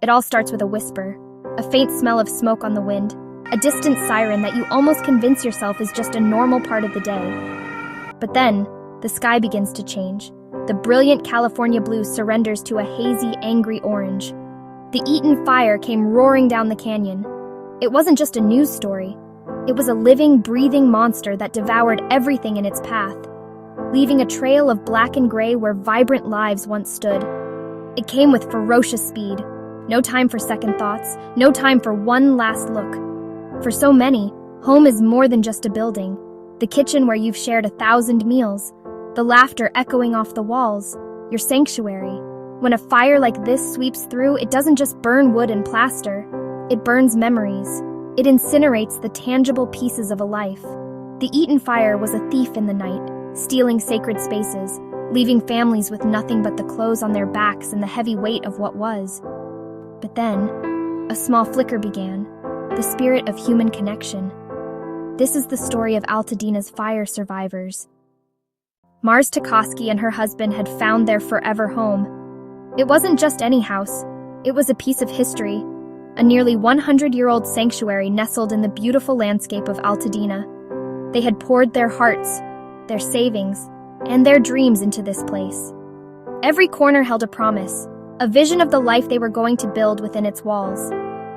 It all starts with a whisper, a faint smell of smoke on the wind, a distant siren that you almost convince yourself is just a normal part of the day. But then, the sky begins to change. The brilliant California blue surrenders to a hazy, angry orange. The Eaton fire came roaring down the canyon. It wasn't just a news story. It was a living, breathing monster that devoured everything in its path, leaving a trail of black and gray where vibrant lives once stood. It came with ferocious speed. No time for second thoughts, no time for one last look. For so many, home is more than just a building. The kitchen where you've shared 1,000 meals, the laughter echoing off the walls, your sanctuary. When a fire like this sweeps through, it doesn't just burn wood and plaster. It burns memories. It incinerates the tangible pieces of a life. The Eaton fire was a thief in the night, stealing sacred spaces, leaving families with nothing but the clothes on their backs and the heavy weight of what was. But then, a small flicker began, the spirit of human connection. This is the story of Altadena's fire survivors. Mars Tekosky and her husband had found their forever home. It wasn't just any house, it was a piece of history, a nearly 100-year-old sanctuary nestled in the beautiful landscape of Altadena. They had poured their hearts, their savings, and their dreams into this place. Every corner held a promise, a vision of the life they were going to build within its walls.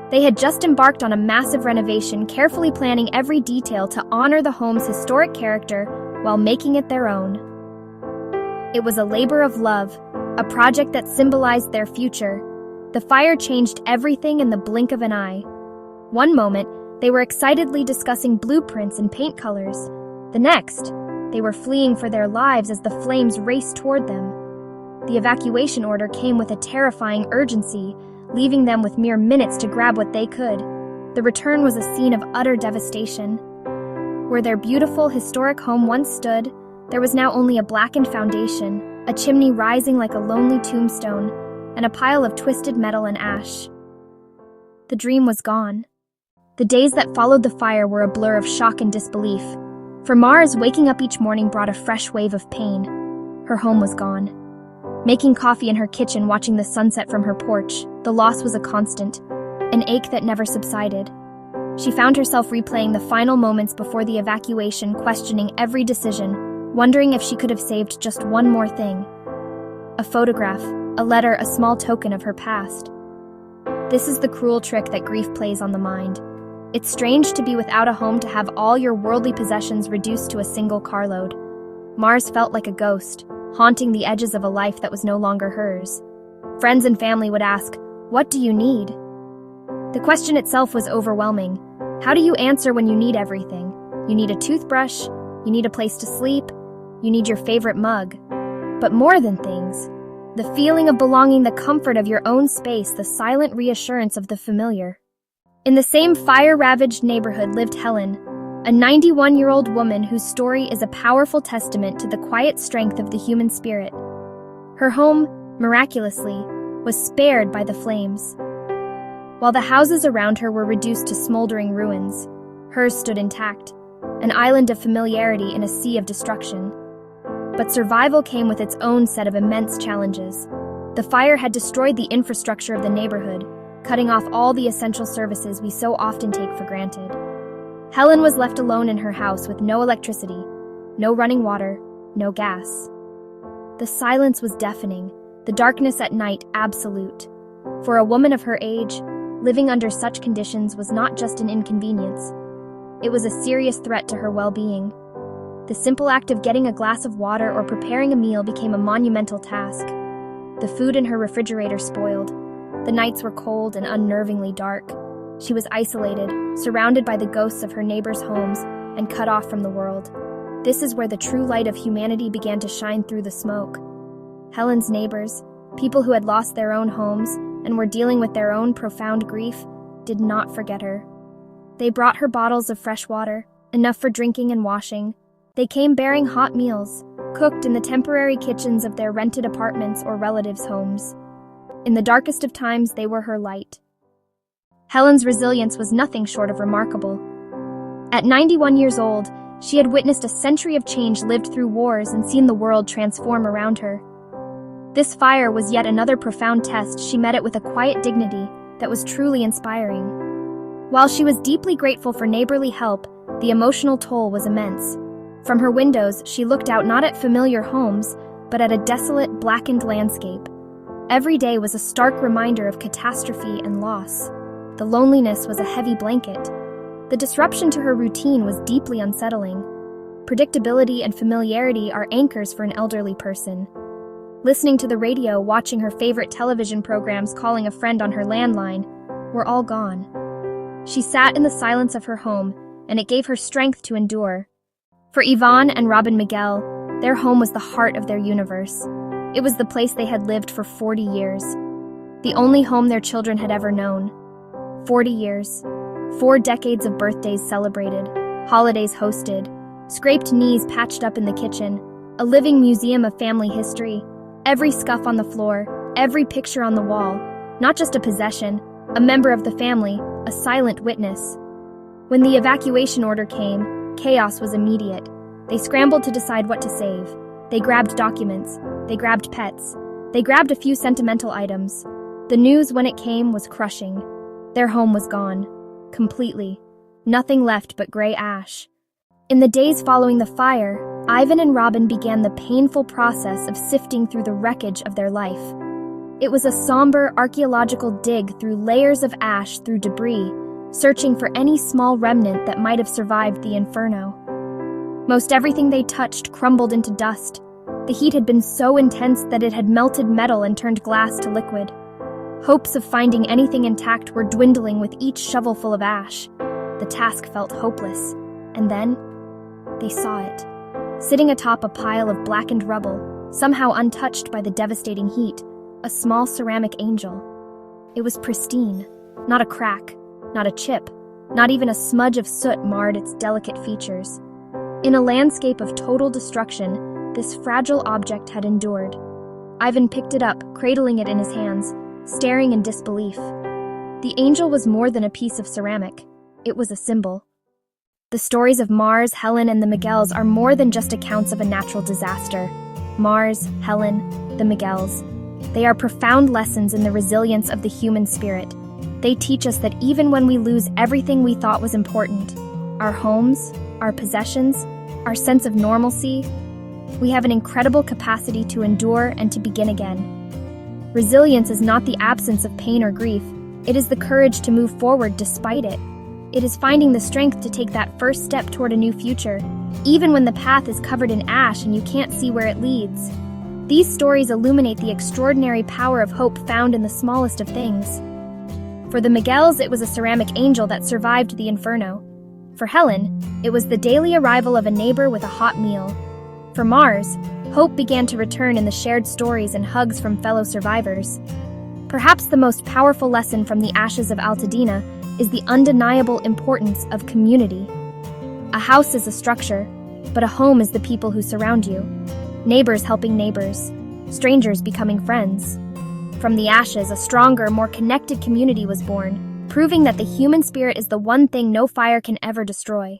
They had just embarked on a massive renovation, carefully planning every detail to honor the home's historic character while making it their own. It was a labor of love, a project that symbolized their future. The fire changed everything in the blink of an eye. One moment, they were excitedly discussing blueprints and paint colors. The next, they were fleeing for their lives as the flames raced toward them. The evacuation order came with a terrifying urgency, leaving them with mere minutes to grab what they could. The return was a scene of utter devastation. Where their beautiful, historic home once stood, there was now only a blackened foundation, a chimney rising like a lonely tombstone, and a pile of twisted metal and ash. The dream was gone. The days that followed the fire were a blur of shock and disbelief. For Mars, waking up each morning brought a fresh wave of pain. Her home was gone. Making coffee in her kitchen, watching the sunset from her porch, the loss was a constant, an ache that never subsided. She found herself replaying the final moments before the evacuation, questioning every decision, wondering if she could have saved just one more thing. A photograph, a letter, a small token of her past. This is the cruel trick that grief plays on the mind. It's strange to be without a home, to have all your worldly possessions reduced to a single carload. Mars felt like a ghost, haunting the edges of a life that was no longer hers. Friends and family would ask, "What do you need?" The question itself was overwhelming. How do you answer when you need everything? You need a toothbrush, you need a place to sleep, you need your favorite mug. But more than things, the feeling of belonging, the comfort of your own space, the silent reassurance of the familiar. In the same fire-ravaged neighborhood lived Helen, a 91-year-old woman whose story is a powerful testament to the quiet strength of the human spirit. Her home, miraculously, was spared by the flames. While the houses around her were reduced to smoldering ruins, hers stood intact, an island of familiarity in a sea of destruction. But survival came with its own set of immense challenges. The fire had destroyed the infrastructure of the neighborhood, cutting off all the essential services we so often take for granted. Helen was left alone in her house with no electricity, no running water, no gas. The silence was deafening, the darkness at night absolute. For a woman of her age, living under such conditions was not just an inconvenience. It was a serious threat to her well-being. The simple act of getting a glass of water or preparing a meal became a monumental task. The food in her refrigerator spoiled. The nights were cold and unnervingly dark. She was isolated, surrounded by the ghosts of her neighbors' homes, and cut off from the world. This is where the true light of humanity began to shine through the smoke. Helen's neighbors, people who had lost their own homes and were dealing with their own profound grief, did not forget her. They brought her bottles of fresh water, enough for drinking and washing. They came bearing hot meals, cooked in the temporary kitchens of their rented apartments or relatives' homes. In the darkest of times, they were her light. Helen's resilience was nothing short of remarkable. At 91 years old, she had witnessed a century of change, lived through wars, and seen the world transform around her. This fire was yet another profound test. She met it with a quiet dignity that was truly inspiring. While she was deeply grateful for neighborly help, the emotional toll was immense. From her windows, she looked out not at familiar homes, but at a desolate, blackened landscape. Every day was a stark reminder of catastrophe and loss. The loneliness was a heavy blanket. The disruption to her routine was deeply unsettling. Predictability and familiarity are anchors for an elderly person. Listening to the radio, watching her favorite television programs, calling a friend on her landline, were all gone. She sat in the silence of her home, and it gave her strength to endure. For Yvonne and Robin Miguel, their home was the heart of their universe. It was the place they had lived for 40 years. The only home their children had ever known. 40 years. 4 decades of birthdays celebrated, holidays hosted, scraped knees patched up in the kitchen, a living museum of family history, every scuff on the floor, every picture on the wall, not just a possession, a member of the family, a silent witness. When the evacuation order came, chaos was immediate. They scrambled to decide what to save. They grabbed documents. They grabbed pets. They grabbed a few sentimental items. The news, when it came, was crushing. Their home was gone. Completely. Nothing left but gray ash. In the days following the fire, Ivan and Robin began the painful process of sifting through the wreckage of their life. It was a somber archaeological dig through layers of ash, through debris, searching for any small remnant that might have survived the inferno. Most everything they touched crumbled into dust. The heat had been so intense that it had melted metal and turned glass to liquid. Hopes of finding anything intact were dwindling with each shovelful of ash. The task felt hopeless. And then, they saw it. Sitting atop a pile of blackened rubble, somehow untouched by the devastating heat, a small ceramic angel. It was pristine. Not a crack, not a chip, not even a smudge of soot marred its delicate features. In a landscape of total destruction, this fragile object had endured. Ivan picked it up, cradling it in his hands, staring in disbelief. The angel was more than a piece of ceramic. It was a symbol. The stories of Mars, Helen, and the Migels are more than just accounts of a natural disaster. Mars, Helen, the Migels. They are profound lessons in the resilience of the human spirit. They teach us that even when we lose everything we thought was important, our homes, our possessions, our sense of normalcy, we have an incredible capacity to endure and to begin again. Resilience is not the absence of pain or grief. It is the courage to move forward despite it. It is finding the strength to take that first step toward a new future, even when the path is covered in ash and you can't see where it leads. These stories illuminate the extraordinary power of hope found in the smallest of things. For the Migels, it was a ceramic angel that survived the inferno. For Helen, it was the daily arrival of a neighbor with a hot meal. For Mars, hope began to return in the shared stories and hugs from fellow survivors. Perhaps the most powerful lesson from the ashes of Altadena is the undeniable importance of community. A house is a structure, but a home is the people who surround you. Neighbors helping neighbors, strangers becoming friends. From the ashes, a stronger, more connected community was born, proving that the human spirit is the one thing no fire can ever destroy.